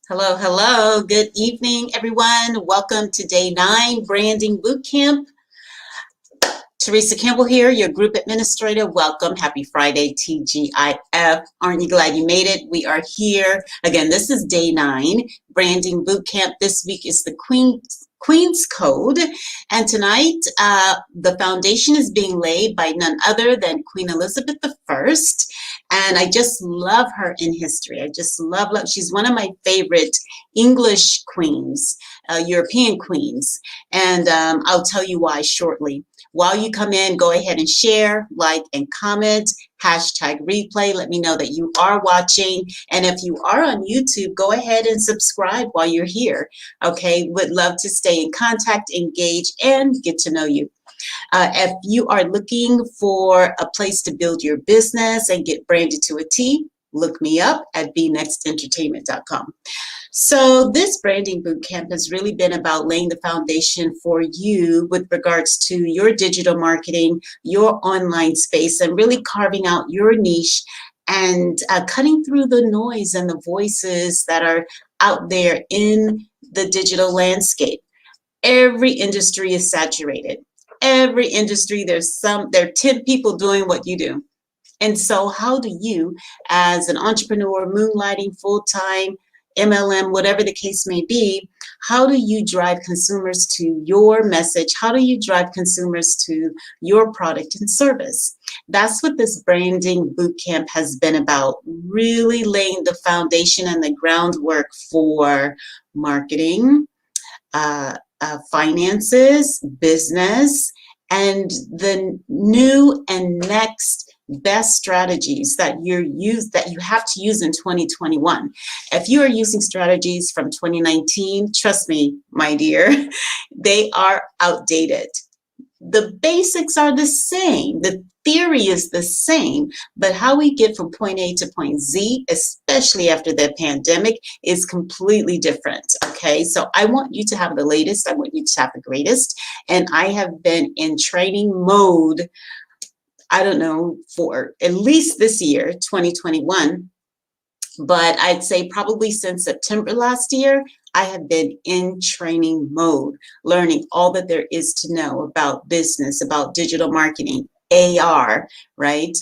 Hello, hello. Good evening, everyone. Welcome to day 9, Branding Bootcamp. Theresa Campbell here, your group administrator. Welcome. Happy Friday, TGIF. Aren't you glad you made it? We are here. Again, this is day 9, Branding Bootcamp. This week is the Queen's Code. And tonight, the foundation is being laid by none other than Queen Elizabeth I. And I just love her in history. I just love. She's one of my favorite English queens, European queens. And I'll tell you why shortly. While you come in, go ahead and share, like, and comment. Hashtag replay. Let me know that you are watching. And if you are on YouTube, go ahead and subscribe while you're here. Okay, would love to stay in contact, engage, and get to know you. If you are looking for a place to build your business and get branded to a T, look me up at bnextentertainment.com. So this branding bootcamp has really been about laying the foundation for you with regards to your digital marketing, your online space, and really carving out your niche and cutting through the noise and the voices that are out there in the digital landscape. Every industry is saturated. Every industry, there are 10 people doing what you do. And so how do you, as an entrepreneur, moonlighting full-time, MLM, whatever the case may be, how do you drive consumers to your message? How do you drive consumers to your product and service? That's what this branding bootcamp has been about, really laying the foundation and the groundwork for marketing, finances, business, and the new and next best strategies that you have to use in 2021. If you are using strategies from 2019, trust me, my dear, they are outdated. The basics are the same. The theory is the same, but how we get from point A to point Z, especially after the pandemic, is completely different. Okay, so I want you to have the latest. I want you to have the greatest. And I have been in training mode, I don't know, for at least this year, 2021. But I'd say probably since September last year, I have been in training mode, learning all that there is to know about business, about digital marketing, AR, right?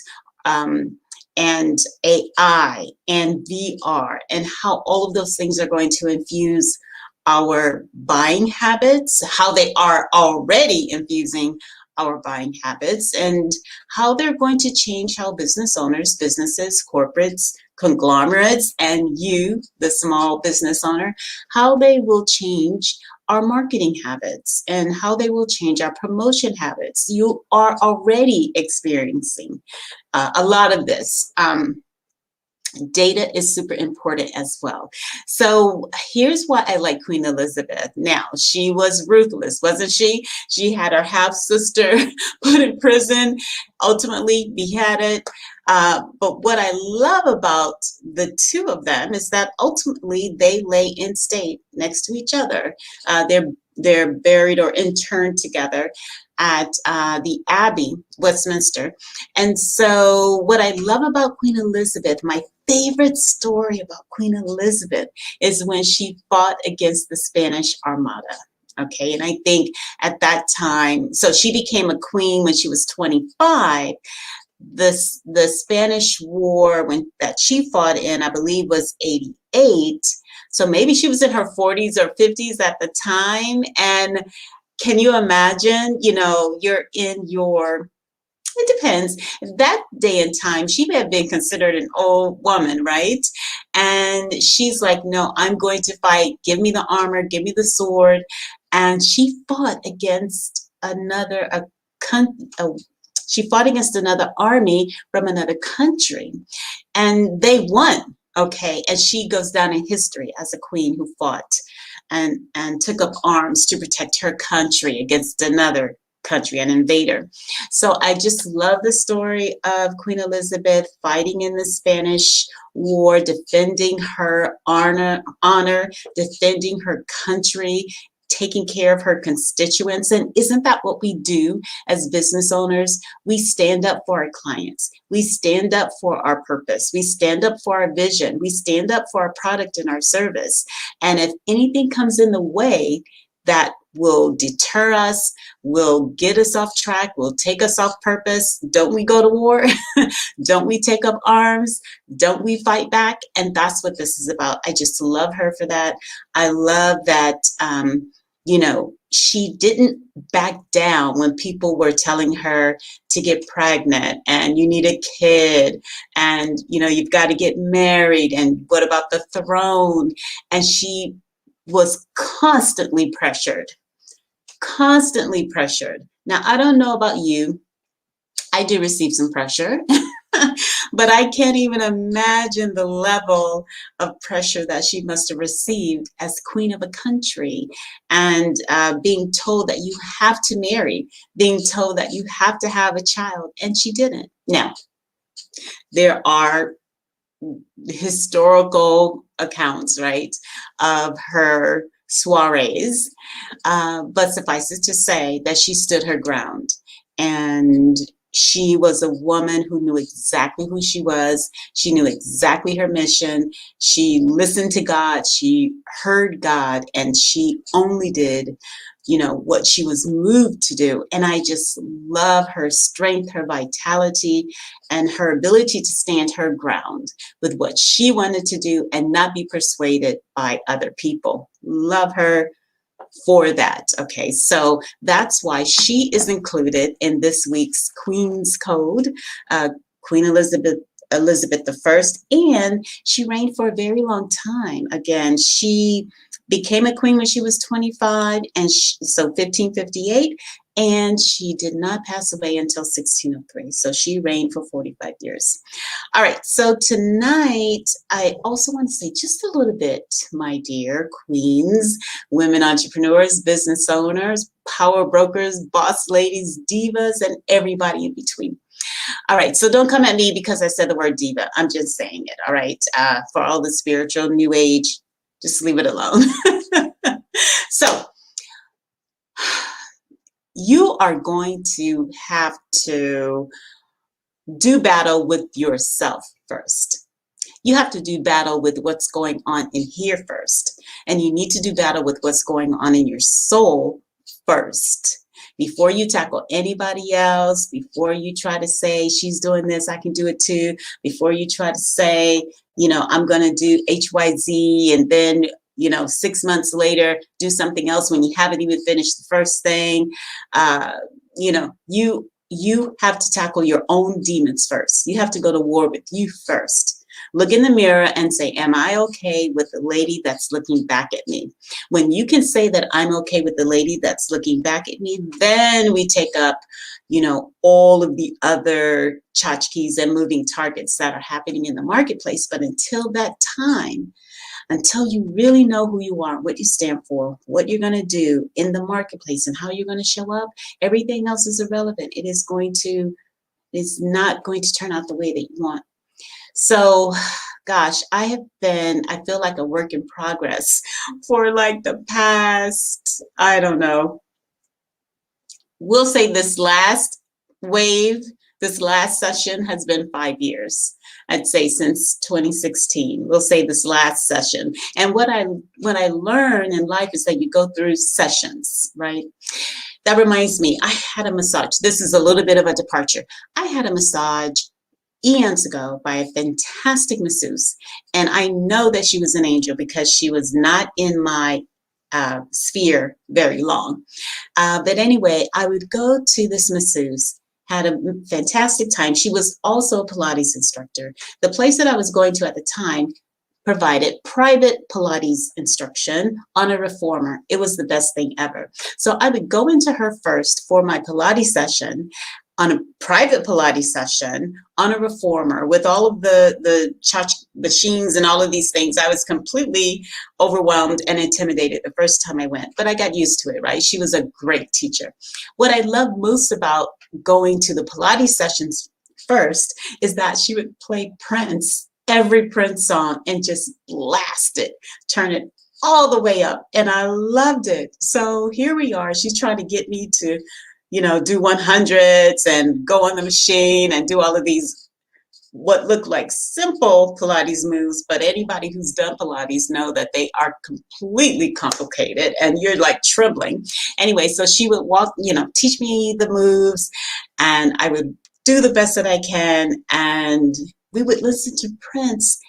And AI and VR, and how all of those things are going to infuse our buying habits, how they are already infusing our buying habits, and how they're going to change how business owners, businesses, corporates, conglomerates, and you, the small business owner, how they will change our marketing habits and how they will change our promotion habits. You are already experiencing a lot of this. Data is super important as well. So here's why I like Queen Elizabeth. Now, she was ruthless, wasn't she? She had her half-sister put in prison, ultimately beheaded. But what I love about the two of them is that ultimately they lay in state next to each other. They're buried or interned together at the Abbey, Westminster. And so what I love about Queen Elizabeth, my favorite story about Queen Elizabeth, is when she fought against the Spanish Armada. Okay, and I think at that time, so she became a queen when she was 25. The Spanish War that she fought in, I believe, was 88. So maybe she was in her 40s or 50s at the time. And can you imagine, you're in your, it depends. That day and time, she may have been considered an old woman, right? And she's like, no, I'm going to fight. Give me the armor, give me the sword. And she fought against she fought against another army from another country. And they won, okay? And she goes down in history as a queen who fought and took up arms to protect her country against another country, an invader. So I just love the story of Queen Elizabeth fighting in the Spanish War, defending her honor, defending her country, taking care of her constituents. And isn't that what we do as business owners? We stand up for our clients. We stand up for our purpose. We stand up for our vision. We stand up for our product and our service. And if anything comes in the way that will deter us, will get us off track, will take us off purpose, don't we go to war? Don't we take up arms? Don't we fight back? And that's what this is about. I just love her for that. I love that, she didn't back down when people were telling her to get pregnant and you need a kid and, you've got to get married and what about the throne? And she was constantly pressured. Now, I don't know about you. I do receive some pressure, but I can't even imagine the level of pressure that she must have received as queen of a country and being told that you have to marry, being told that you have to have a child, and she didn't. Now, there are historical accounts, right, of her soirees, but suffice it to say that she stood her ground, and she was a woman who knew exactly who she was. She knew exactly her mission. She listened to God. She heard God, and she only did what she was moved to do. And I just love her strength, her vitality, and her ability to stand her ground with what she wanted to do and not be persuaded by other people. Love her for that. Okay, so that's why she is included in this week's Queen's Code, Queen Elizabeth I, and she reigned for a very long time. Again, she became a queen when she was 25, and so 1558, and she did not pass away until 1603. So she reigned for 45 years. All right, so tonight, I also want to say just a little bit, my dear queens, women entrepreneurs, business owners, power brokers, boss ladies, divas, and everybody in between. All right, so don't come at me because I said the word diva. I'm just saying it, all right? For all the spiritual new age, just leave it alone. So you are going to have to do battle with yourself first. You have to do battle with what's going on in here first. And you need to do battle with what's going on in your soul first. Before you tackle anybody else, before you try to say, she's doing this, I can do it too. Before you try to say, I'm going to do XYZ and then, 6 months later, do something else when you haven't even finished the first thing. You have to tackle your own demons first. You have to go to war with you first. Look in the mirror and say, am I okay with the lady that's looking back at me? When you can say that I'm okay with the lady that's looking back at me, then we take up, all of the other tchotchkes and moving targets that are happening in the marketplace. But until that time, until you really know who you are, what you stand for, what you're going to do in the marketplace and how you're going to show up, everything else is irrelevant. It's not going to turn out the way that you want. So, gosh, I feel like a work in progress for like the past, I don't know, we'll say this last wave, this last session has been 5 years. I'd say since 2016. We'll say this last session. And what I learn in life is that you go through sessions, right? That reminds me, I had a massage. This is a little bit of a departure. I had a massage eons ago by a fantastic masseuse. And I know that she was an angel because she was not in my sphere very long. But anyway, I would go to this masseuse, had a fantastic time. She was also a Pilates instructor. The place that I was going to at the time provided private Pilates instruction on a reformer. It was the best thing ever. So I would go into her first for my Pilates session, on a private Pilates session, on a reformer with all of the machines and all of these things. I was completely overwhelmed and intimidated the first time I went, but I got used to it, right? She was a great teacher. What I love most about going to the Pilates sessions first is that she would play Prince, every Prince song, and just blast it, turn it all the way up, and I loved it. So here we are. She's trying to get me to, do 100s and go on the machine and do all of these what look like simple Pilates moves, but anybody who's done Pilates know that they are completely complicated and you're like trembling. Anyway, so she would walk, teach me the moves, and I would do the best that I can, and we would listen to Prince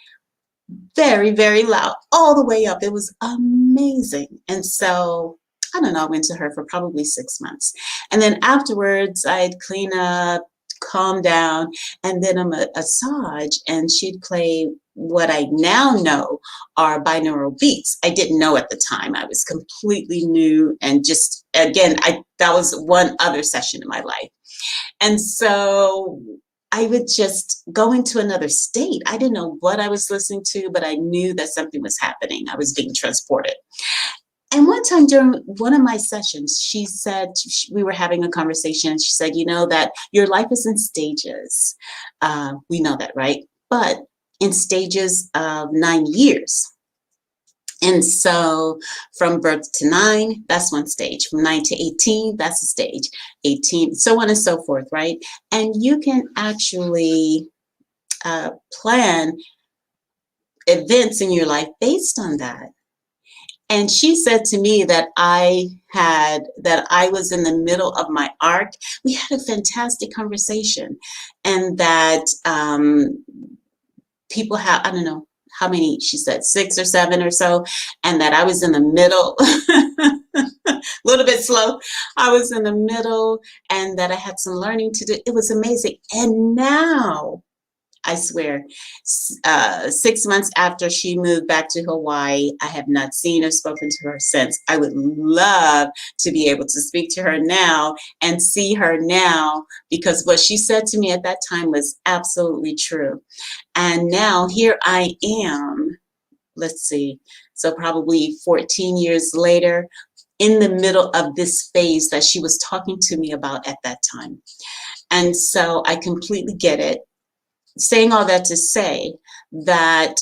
very, very loud all the way up. It was amazing. And so I don't know, I went to her for probably 6 months. And then afterwards, I'd clean up, calm down, and then a massage, and she'd play what I now know are binaural beats. I didn't know at the time. I was completely new, and just, again, that was one other session in my life. And so I would just go into another state. I didn't know what I was listening to, but I knew that something was happening. I was being transported. And one time during one of my sessions, she said, we were having a conversation, she said, that your life is in stages. We know that, right? But in stages of 9 years. And so from birth to 9, that's one stage. From 9 to 18, that's a stage. 18, so on and so forth, right? And you can actually plan events in your life based on that. And she said to me that I was in the middle of my arc. We had a fantastic conversation, and that people have, I don't know how many, she said 6 or 7 or so, and that I was in the middle, a little bit slow. I was in the middle, and that I had some learning to do. It was amazing. And now, I swear, 6 months after she moved back to Hawaii, I have not seen or spoken to her since. I would love to be able to speak to her now and see her now, because what she said to me at that time was absolutely true. And now here I am, let's see, so probably 14 years later, in the middle of this phase that she was talking to me about at that time. And so I completely get it. Saying all that to say that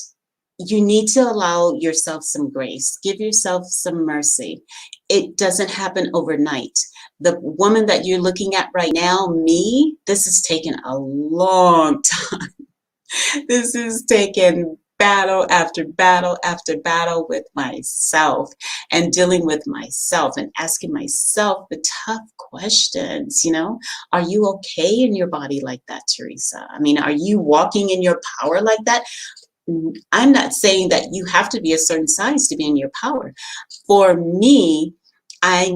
you need to allow yourself some grace, give yourself some mercy. It doesn't happen overnight. The woman that you're looking at right now, me, this has taken a long time. This has taken battle after battle after battle with myself, and dealing with myself and asking myself the tough questions. Are you okay in your body like that, Theresa? I mean, are you walking in your power like that? I'm not saying that you have to be a certain size to be in your power. For me, I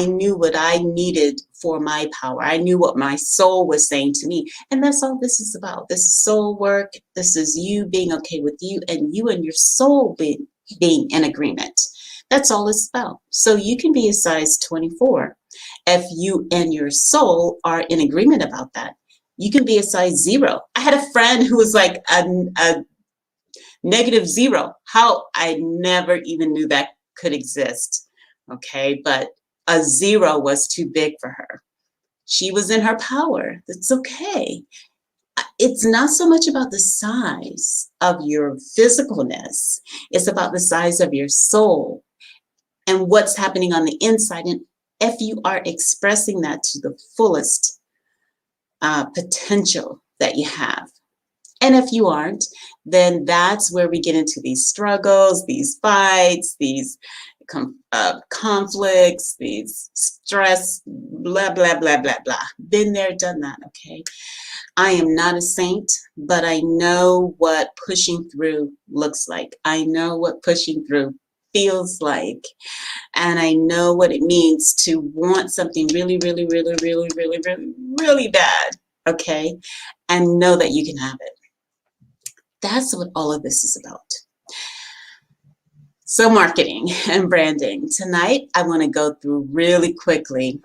knew what I needed for my power. I knew what my soul was saying to me. And that's all this is about. This is soul work. This is you being okay with you and your soul being in agreement. That's all it's about. So you can be a size 24 if you and your soul are in agreement about that. You can be a size 0. I had a friend who was like a -0. How? I never even knew that could exist. Okay, but a 0 was too big for her. She was in her power. That's okay. It's not so much about the size of your physicalness. It's about the size of your soul and what's happening on the inside. And if you are expressing that to the fullest potential that you have. And if you aren't, then that's where we get into these struggles, these fights, these conflicts, these stress, blah, blah, blah, blah, blah. Been there, done that, okay? I am not a saint, but I know what pushing through looks like. I know what pushing through feels like. And I know what it means to want something really, really, really, really, really, really, really bad, okay? And know that you can have it. That's what all of this is about. So marketing and branding. Tonight, I want to go through really quickly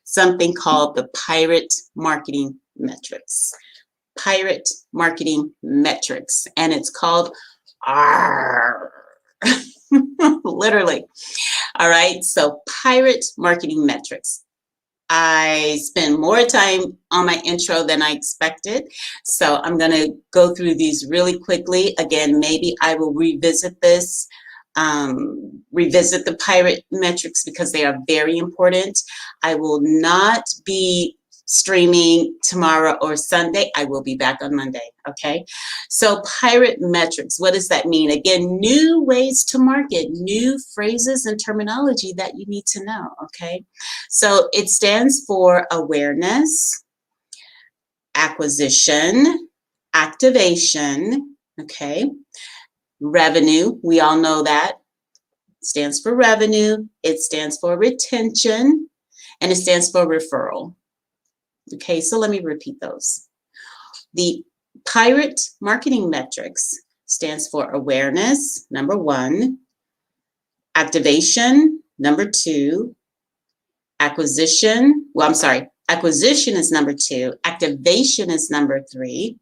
something called the Pirate Marketing Metrics. Pirate Marketing Metrics. And it's called R. Literally. All right. So Pirate Marketing Metrics. I spent more time on my intro than I expected. So I'm going to go through these really quickly. Again, maybe I will revisit this revisit the pirate metrics because they are very important. I will not be streaming tomorrow or Sunday. I will be back on Monday, okay? So pirate metrics, what does that mean? Again, new ways to market, new phrases and terminology that you need to know, okay? So it stands for awareness, acquisition, activation, okay? Revenue, we all know that. It stands for revenue, it stands for retention, and it stands for referral. Okay, so let me repeat those. The pirate marketing metrics stands for awareness, number 1, activation, number 2, acquisition is number 2, activation is number 3,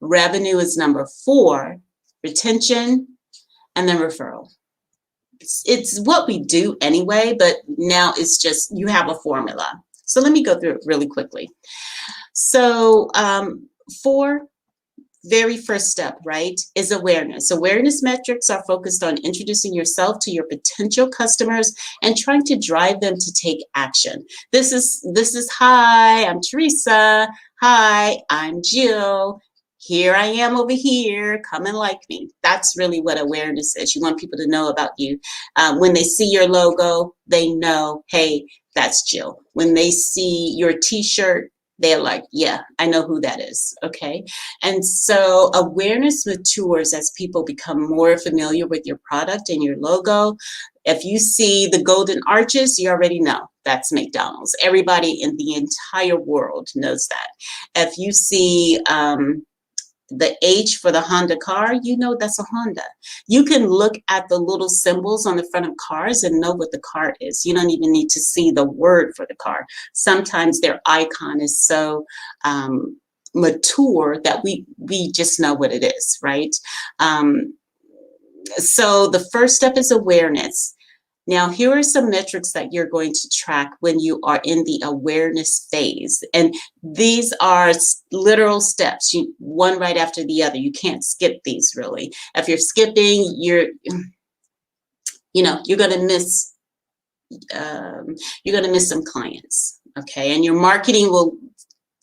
revenue is number 4, retention, and then referral. It's what we do anyway, but now it's just you have a formula. So let me go through it really quickly. So for very first step, right, is awareness. Awareness metrics are focused on introducing yourself to your potential customers and trying to drive them to take action. This is hi, I'm Theresa. Hi, I'm Jill. Here I am over here, come and like me. That's really what awareness is. You want people to know about you. When they see your logo, they know, hey, that's Jill. When they see your t-shirt, they're like, yeah, I know who that is, okay? And so awareness matures as people become more familiar with your product and your logo. If you see the golden arches, you already know that's McDonald's. Everybody in the entire world knows that. If you see the H for the Honda car, you know that's a Honda. You can look at the little symbols on the front of cars and know what the car is. You don't even need to see the word for the car. Sometimes their icon is so mature that we just know what it is, right? So the first step is awareness. Now, here are some metrics that you're going to track when you are in the awareness phase. And these are literal steps, one right after the other. You can't skip these, really. If you're skipping, you're going to miss some clients, okay? And your marketing will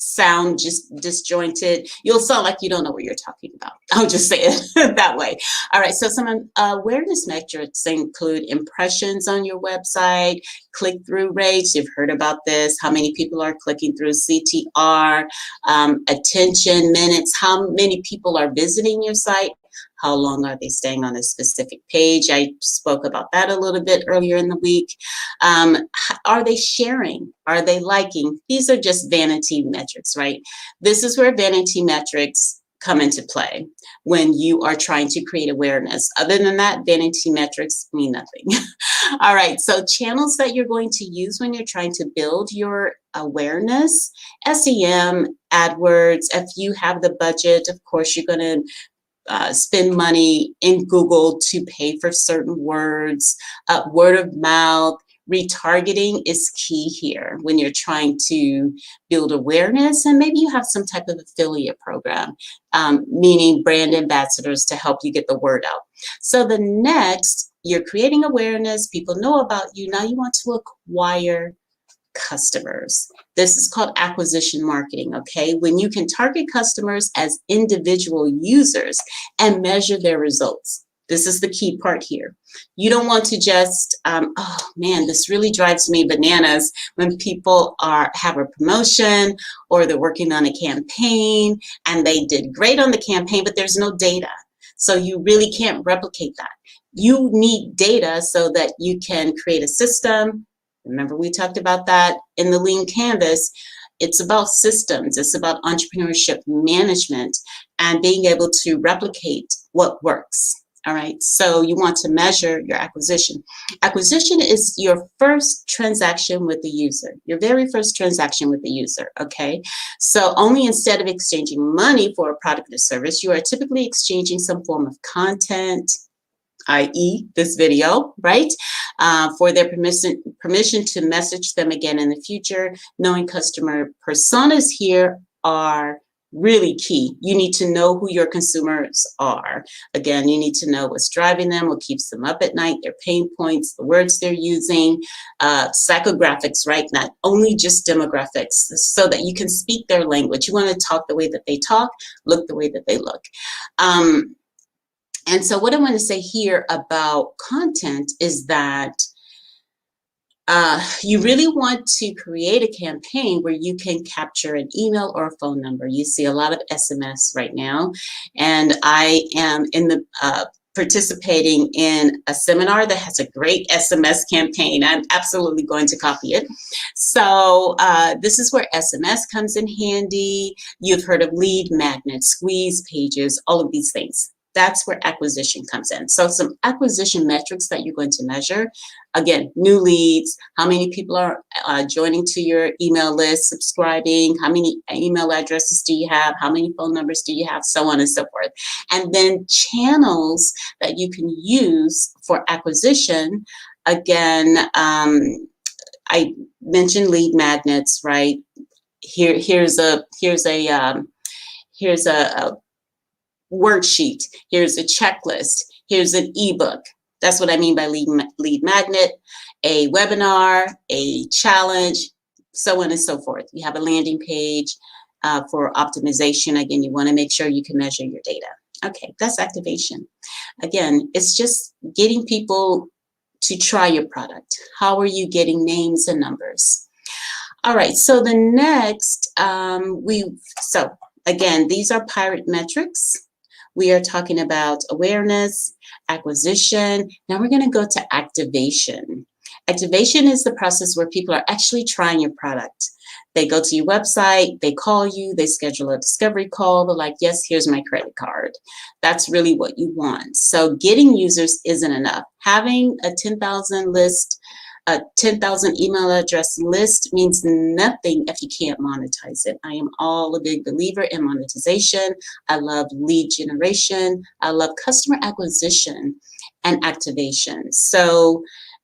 sound just disjointed. You'll sound like you don't know what you're talking about. I'll just say it that way. All right, so some awareness metrics include impressions on your website, click-through rates. You've heard about this. How many people are clicking through CTR, attention minutes, how many people are visiting your site, how long are they staying on a specific page? I spoke about that a little bit earlier in the week. Are they sharing? Are they liking? These are just vanity metrics, right? This is where vanity metrics come into play when you are trying to create awareness. Other than that, vanity metrics mean nothing. All right, so channels that you're going to use when you're trying to build your awareness: SEM, AdWords. If you have the budget, of course, you're going to spend money in Google to pay for certain words. Word of mouth, retargeting is key here when you're trying to build awareness, and maybe you have some type of affiliate program, meaning brand ambassadors to help you get the word out. So the next, you're creating awareness, people know about you, now you want to acquire customers. This is called acquisition marketing, okay? When you can target customers as individual users and measure their results. This is the key part here. You don't want to just, oh man, this really drives me bananas when people have a promotion or they're working on a campaign and they did great on the campaign, but there's no data. So you really can't replicate that. You need data so that you can create a system. Remember, we talked about that in the Lean Canvas. It's about systems. It's about entrepreneurship management and being able to replicate what works. All right, so you want to measure your acquisition. Acquisition is your first transaction with the user, your very first transaction with the user, okay? So only instead of exchanging money for a product or service, you are typically exchanging some form of content, i.e. this video, right? For their permission to message them again in the future. Knowing customer personas here are Really key. You need to know who your consumers are. Again, you need to know what's driving them, what keeps them up at night, their pain points, the words they're using, psychographics, right? Not only just demographics, so that you can speak their language. You want to talk the way that they talk, look the way that they look. And so what I want to say here about content is that you really want to create a campaign where you can capture an email or a phone number. You see a lot of SMS right now, and I am in the participating in a seminar that has a great SMS campaign. I'm absolutely going to copy it. So this is where SMS comes in handy. You've heard of lead magnets, squeeze pages, all of these things. That's where acquisition comes in. So some acquisition metrics that you're going to measure. Again, new leads, how many people are joining to your email list, subscribing, how many email addresses do you have, how many phone numbers do you have, so on and so forth. And then channels that you can use for acquisition. Again, I mentioned lead magnets, right? Here's a worksheet. Here's a checklist. Here's an ebook. That's what I mean by lead magnet, a webinar, a challenge, so on and so forth. You have a landing page for optimization. Again, you want to make sure you can measure your data. Okay, that's activation. Again, it's just getting people to try your product. How are you getting names and numbers? All right, so the next, so again, these are pirate metrics. We are talking about awareness, acquisition. Now we're going to go to activation. Activation is the process where people are actually trying your product. They go to your website, they call you, they schedule a discovery call. They're like, yes, here's my credit card. That's really what you want. So getting users isn't enough. Having a 10,000 list, a 10,000 email address list means nothing if you can't monetize it. I am all a big believer in monetization. I love lead generation. I love customer acquisition and activation. So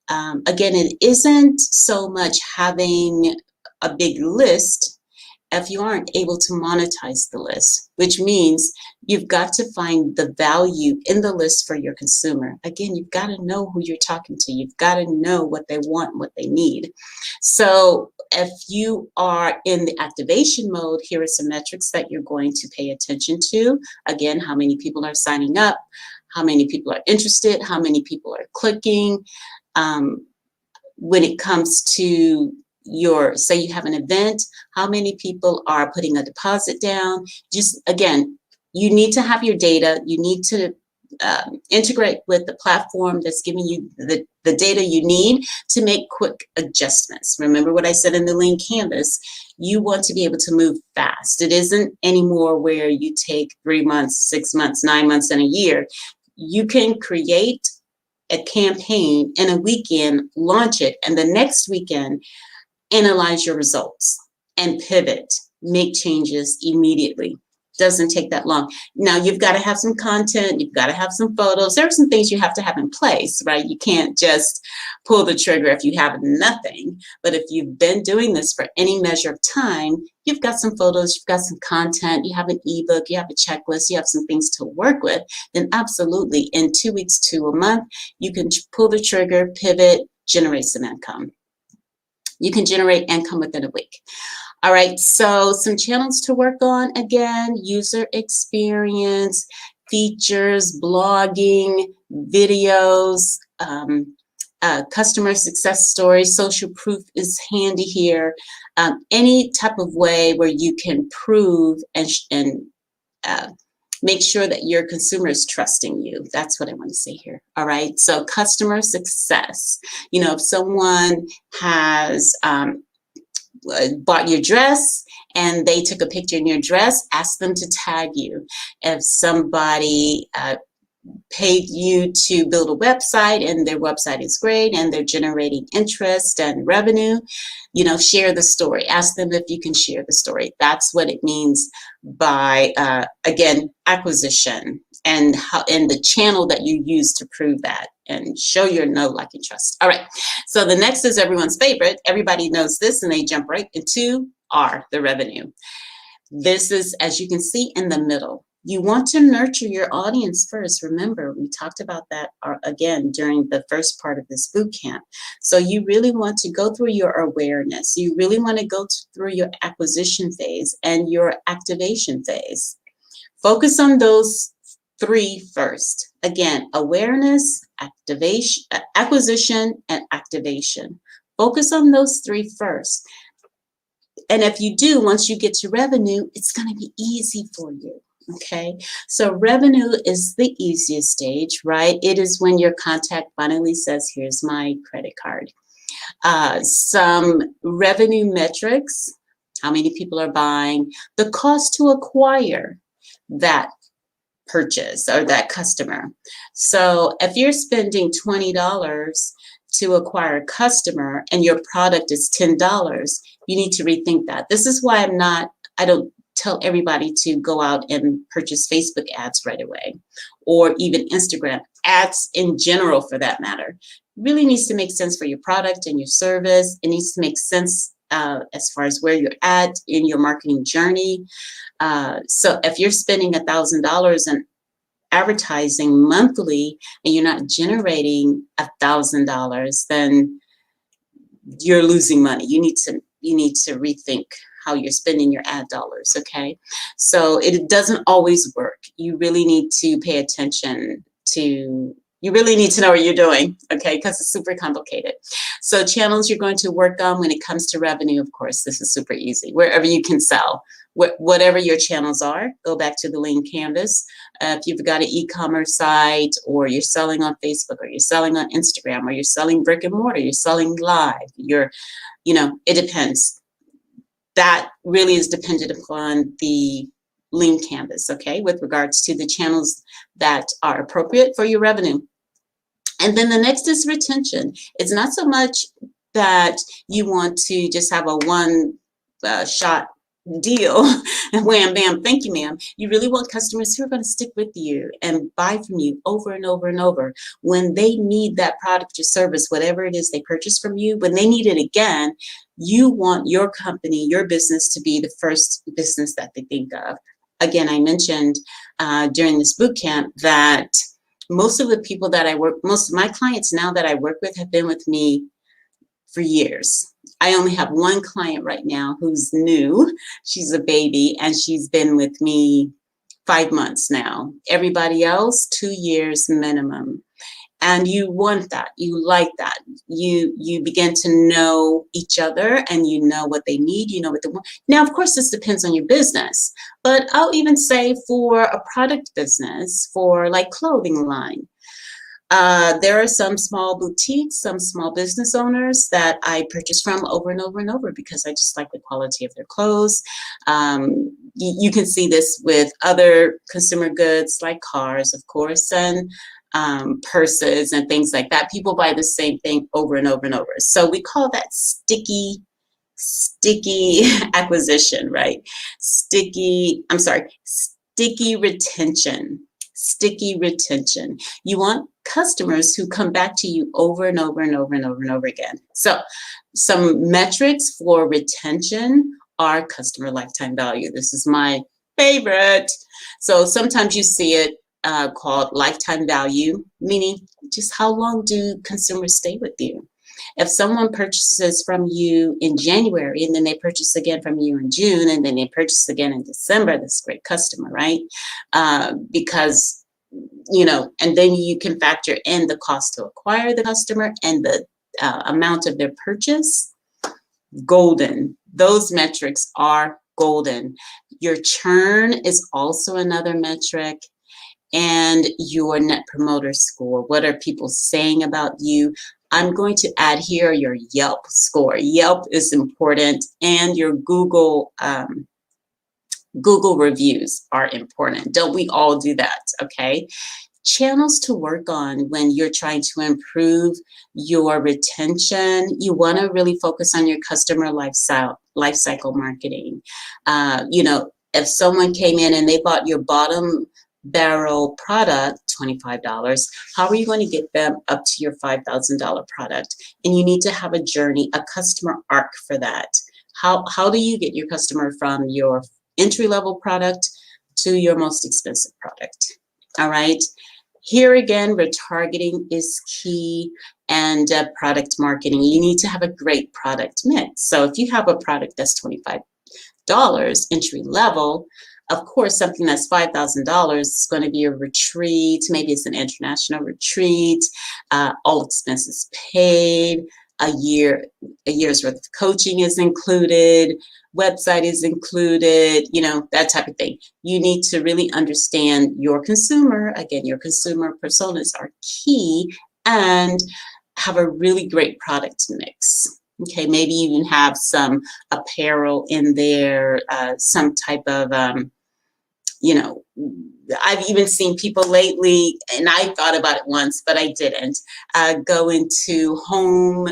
again, it isn't so much having a big list if you aren't able to monetize the list, which means you've got to find the value in the list for your consumer. Again, you've got to know who you're talking to. You've got to know what they want, what they need. So if you are in the activation mode, here are some metrics that you're going to pay attention to. Again, how many people are signing up, how many people are interested, how many people are clicking. When it comes to your, say you have an event, how many people are putting a deposit down? Just again, you need to have your data. You need to integrate with the platform that's giving you the data you need to make quick adjustments. Remember what I said in the lean canvas, you want to be able to move fast. It isn't anymore where you take 3 months, 6 months, 9 months, and a year. You can create a campaign in a weekend, launch it, and the next weekend, analyze your results and pivot, make changes immediately. Doesn't take that long. Now, you've got to have some content. You've got to have some photos. There are some things you have to have in place, right? You can't just pull the trigger if you have nothing. But if you've been doing this for any measure of time, you've got some photos, you've got some content, you have an ebook, you have a checklist, you have some things to work with, then absolutely in 2 weeks to a month, you can pull the trigger, pivot, generate some income. You can generate income within a week. All right, so some channels to work on. Again, user experience, features, blogging, videos, customer success stories, social proof is handy here. Any type of way where you can prove and make sure that your consumer is trusting you. That's what I want to say here. All right. So customer success. You know, if someone has bought your dress and they took a picture in your dress, ask them to tag you. If somebody paid you to build a website and their website is great and they're generating interest and revenue, you know, share the story. Ask them if you can share the story. That's what it means by, again, acquisition and how, and the channel that you use to prove that and show your know, like, and trust. All right. So the next is everyone's favorite. Everybody knows this and they jump right into R, the revenue. This is, as you can see, in the middle. You want to nurture your audience first. Remember, we talked about that again during the first part of this boot camp. So you really want to go through your awareness. You really want to go through your acquisition phase and your activation phase. Focus on those three first. Again, awareness, activation, acquisition, and activation. Focus on those three first. And if you do, once you get to revenue, it's going to be easy for you. Okay, so revenue is the easiest stage, right? It is when your contact finally says, here's my credit card. Some revenue metrics, how many people are buying, the cost to acquire that purchase or that customer. So if you're spending $20 to acquire a customer and your product is $10, you need to rethink that. This is why I don't tell everybody to go out and purchase Facebook ads right away, or even Instagram ads in general for that matter. It really needs to make sense for your product and your service. It needs to make sense as far as where you're at in your marketing journey. So if you're spending $1,000 in advertising monthly and you're not generating $1,000, then you're losing money. You need to rethink how you're spending your ad dollars, okay? So it doesn't always work. You really need to pay attention to, you really need to know what you're doing, okay? Because it's super complicated. So channels you're going to work on when it comes to revenue, of course, this is super easy. Wherever you can sell, whatever your channels are, go back to the lean canvas. If you've got an e-commerce site, or you're selling on Facebook, or you're selling on Instagram, or you're selling brick and mortar, you're selling live, it depends. That really is dependent upon the lean canvas, okay, with regards to the channels that are appropriate for your revenue. And then the next is retention. It's not so much that you want to just have a one-shot deal and wham, bam, thank you, ma'am. You really want customers who are going to stick with you and buy from you over and over and over. When they need that product or service, whatever it is they purchase from you, when they need it again, you want your company, your business to be the first business that they think of. Again, I mentioned during this boot camp that most of my clients now that I work with have been with me for years. I only have one client right now who's new. She's a baby, and she's been with me 5 months now. Everybody else, 2 years minimum. And you want that, you like that. You begin to know each other, and you know what they need, you know what they want. Now, of course, this depends on your business, but I'll even say for a product business, for like clothing line, there are some small boutiques, some small business owners that I purchase from over and over and over because I just like the quality of their clothes. You can see this with other consumer goods like cars, of course, and purses and things like that. People buy the same thing over and over and over. So we call that sticky acquisition, right? Sticky retention. Sticky retention. You want customers who come back to you over and over and over and over and over again. So some metrics for retention are customer lifetime value. This is my favorite. So sometimes you see it called lifetime value, meaning just how long do consumers stay with you? If someone purchases from you in January and then they purchase again from you in June and then they purchase again in December, that's a great customer, right? Because, and then you can factor in the cost to acquire the customer and the amount of their purchase. Golden. Those metrics are golden. Your churn is also another metric. And your net promoter score. What are people saying about you? I'm going to add here your Yelp score. Yelp is important, and your Google reviews are important. Don't we all do that? Okay. Channels to work on when you're trying to improve your retention. You want to really focus on your customer life cycle marketing. If someone came in and they bought your bottom barrel product, $25, how are you going to get them up to your $5,000 product? And you need to have a journey, a customer arc for that. How do you get your customer from your entry-level product to your most expensive product. All right. Here again, retargeting is key, and product marketing. You need to have a great product mix. So if you have a product that's $25 entry level, of course, something that's $5,000 is going to be a retreat. Maybe it's an international retreat, all expenses paid, a year's worth of coaching is included, website is included, you know, that type of thing. You need to really understand your consumer. Again, your consumer personas are key, and have a really great product mix. Okay, maybe even have some apparel in there, some type of, you know, I've even seen people lately, and I thought about it once, but I didn't, go into home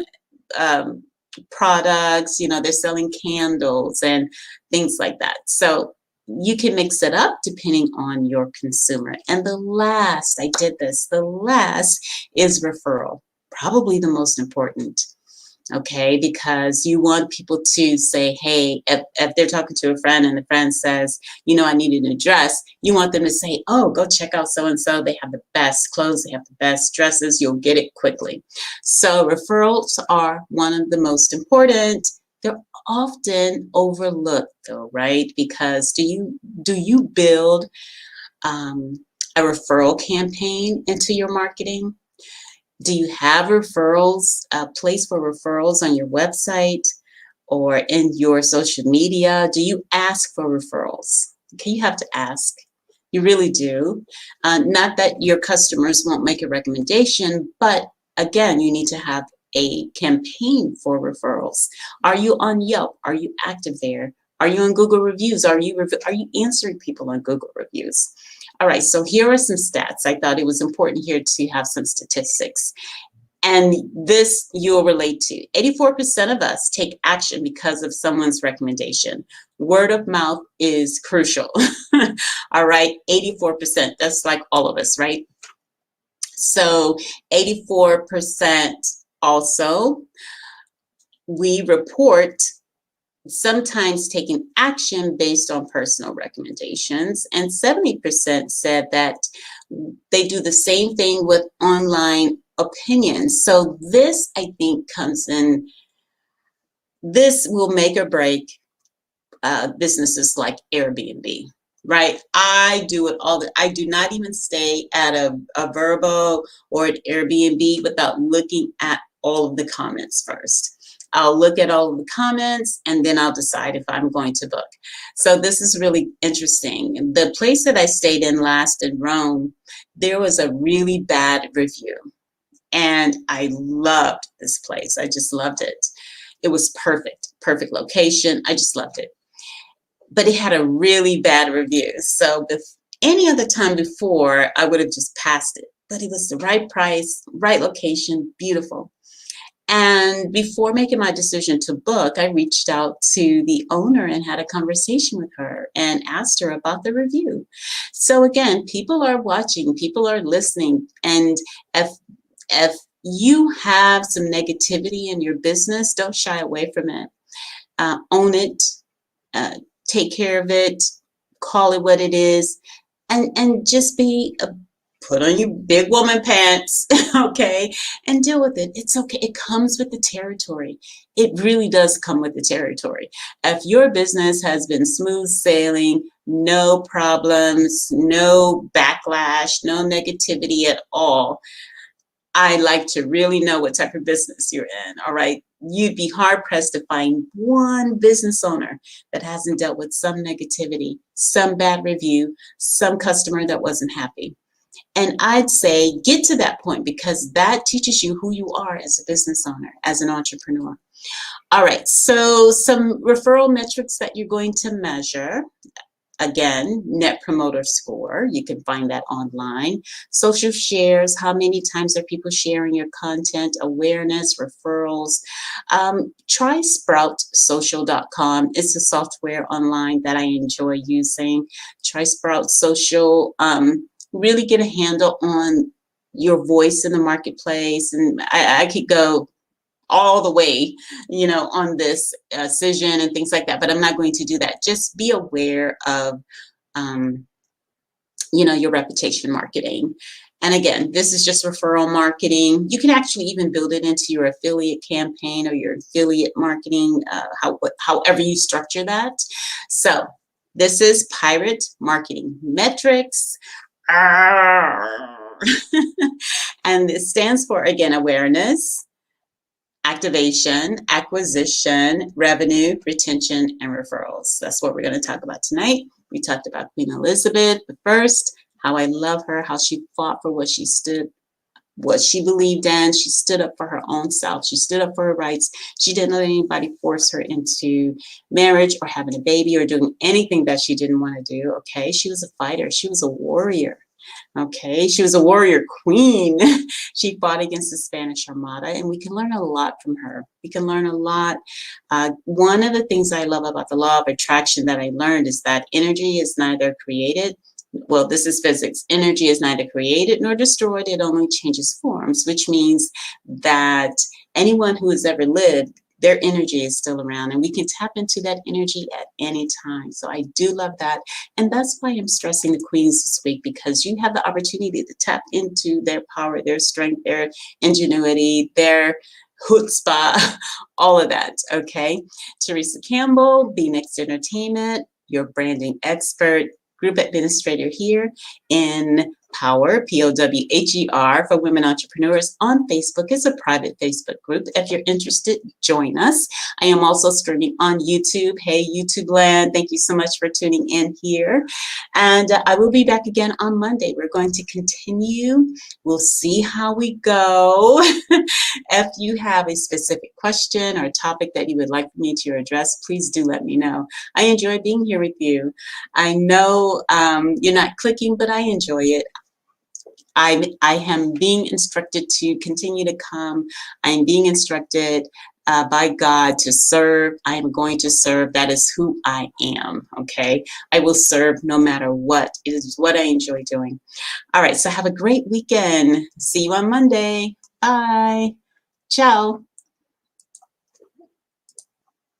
products. You know, they're selling candles and things like that. So you can mix it up depending on your consumer. And the last is referral, probably the most important. Okay, because you want people to say, hey, if they're talking to a friend and the friend says, you know, I need an address, you want them to say, oh, go check out so-and-so. They have the best clothes, they have the best dresses, you'll get it quickly. So referrals are one of the most important. They're often overlooked though, right? Because do you build a referral campaign into your marketing? Do you have referrals, a place for referrals on your website or in your social media? Do you ask for referrals? Okay, you have to ask. You really do. Not that your customers won't make a recommendation, but again, you need to have a campaign for referrals. Are you on Yelp? Are you active there? Are you on Google Reviews? Are you answering people on Google Reviews? All right, so here are some stats. I thought it was important here to have some statistics. And this you'll relate to. 84% of us take action because of someone's recommendation. Word of mouth is crucial. All right, 84%. That's like all of us, right? So 84% also, we report sometimes taking action based on personal recommendations, and 70% said that they do the same thing with online opinions. So this, I think, comes in, this will make or break businesses like Airbnb, right? I do it I do not even stay at a Vrbo or an Airbnb without looking at all of the comments first. I'll look at all of the comments and then I'll decide if I'm going to book. So this is really interesting. The place that I stayed in last in Rome, there was a really bad review. And I loved this place. I just loved it. It was perfect, perfect location. I just loved it. But it had a really bad review. So any other time before, I would have just passed it. But it was the right price, right location, beautiful. And before making my decision to book, I reached out to the owner and had a conversation with her and asked her about the review. So again, people are watching, people are listening. And if you have some negativity in your business, don't shy away from it. Own it, take care of it, call it what it is, and just be put on your big woman pants, okay, and deal with it. It's okay. It comes with the territory. It really does come with the territory. If your business has been smooth sailing, no problems, no backlash, no negativity at all, I like to really know what type of business you're in, all right? You'd be hard-pressed to find one business owner that hasn't dealt with some negativity, some bad review, some customer that wasn't happy. And I'd say get to that point, because that teaches you who you are as a business owner, as an entrepreneur. All right, so some referral metrics that you're going to measure. Again, Net Promoter Score, you can find that online. Social shares, how many times are people sharing your content? Awareness, referrals. Try SproutSocial.com. It's a software online that I enjoy using. Try Sprout Social. Really get a handle on your voice in the marketplace. And I could go all the way, you know, on this scission and things like that, but I'm not going to do that. Just be aware of, you know, your reputation marketing. And again, this is just referral marketing. You can actually even build it into your affiliate campaign or your affiliate marketing, however you structure that. So this is pirate marketing metrics. And it stands for, again, awareness, activation, acquisition, revenue, retention, and referrals. That's what we're going to talk about tonight. We talked about Queen Elizabeth I, how I love her, how she fought for what she stood, what she believed in. She stood up for her own self. She stood up for her rights. She didn't let anybody force her into marriage or having a baby or doing anything that she didn't want to do. Okay, she was a fighter. She was a warrior. Okay, she was a warrior queen. She fought against the Spanish Armada, and we can learn a lot from her. We can learn a lot. One of the things I love about the law of attraction that I learned is that energy is neither created, well, this is physics. Energy is neither created nor destroyed. It only changes forms, which means that anyone who has ever lived, their energy is still around, and we can tap into that energy at any time. So I do love that. And that's why I'm stressing the queens this week, because you have the opportunity to tap into their power, their strength, their ingenuity, their chutzpah, all of that, okay? Theresa Campbell, Be Next Entertainment, your branding expert, group administrator here in Power, P-O-W-H-E-R, for women entrepreneurs on Facebook. It's a private Facebook group. If you're interested, join us. I am also streaming on YouTube. Hey, YouTube land, thank you so much for tuning in here. And I will be back again on Monday. We're going to continue. We'll see how we go. If you have a specific question or topic that you would like me to address, please do let me know. I enjoy being here with you. I know you're not clicking, but I enjoy it. I am being instructed to continue to come. I'm being instructed by God to serve. I am going to serve. That is who I am, okay? I will serve no matter what. It is what I enjoy doing. All right, so have a great weekend. See you on Monday. Bye. Ciao.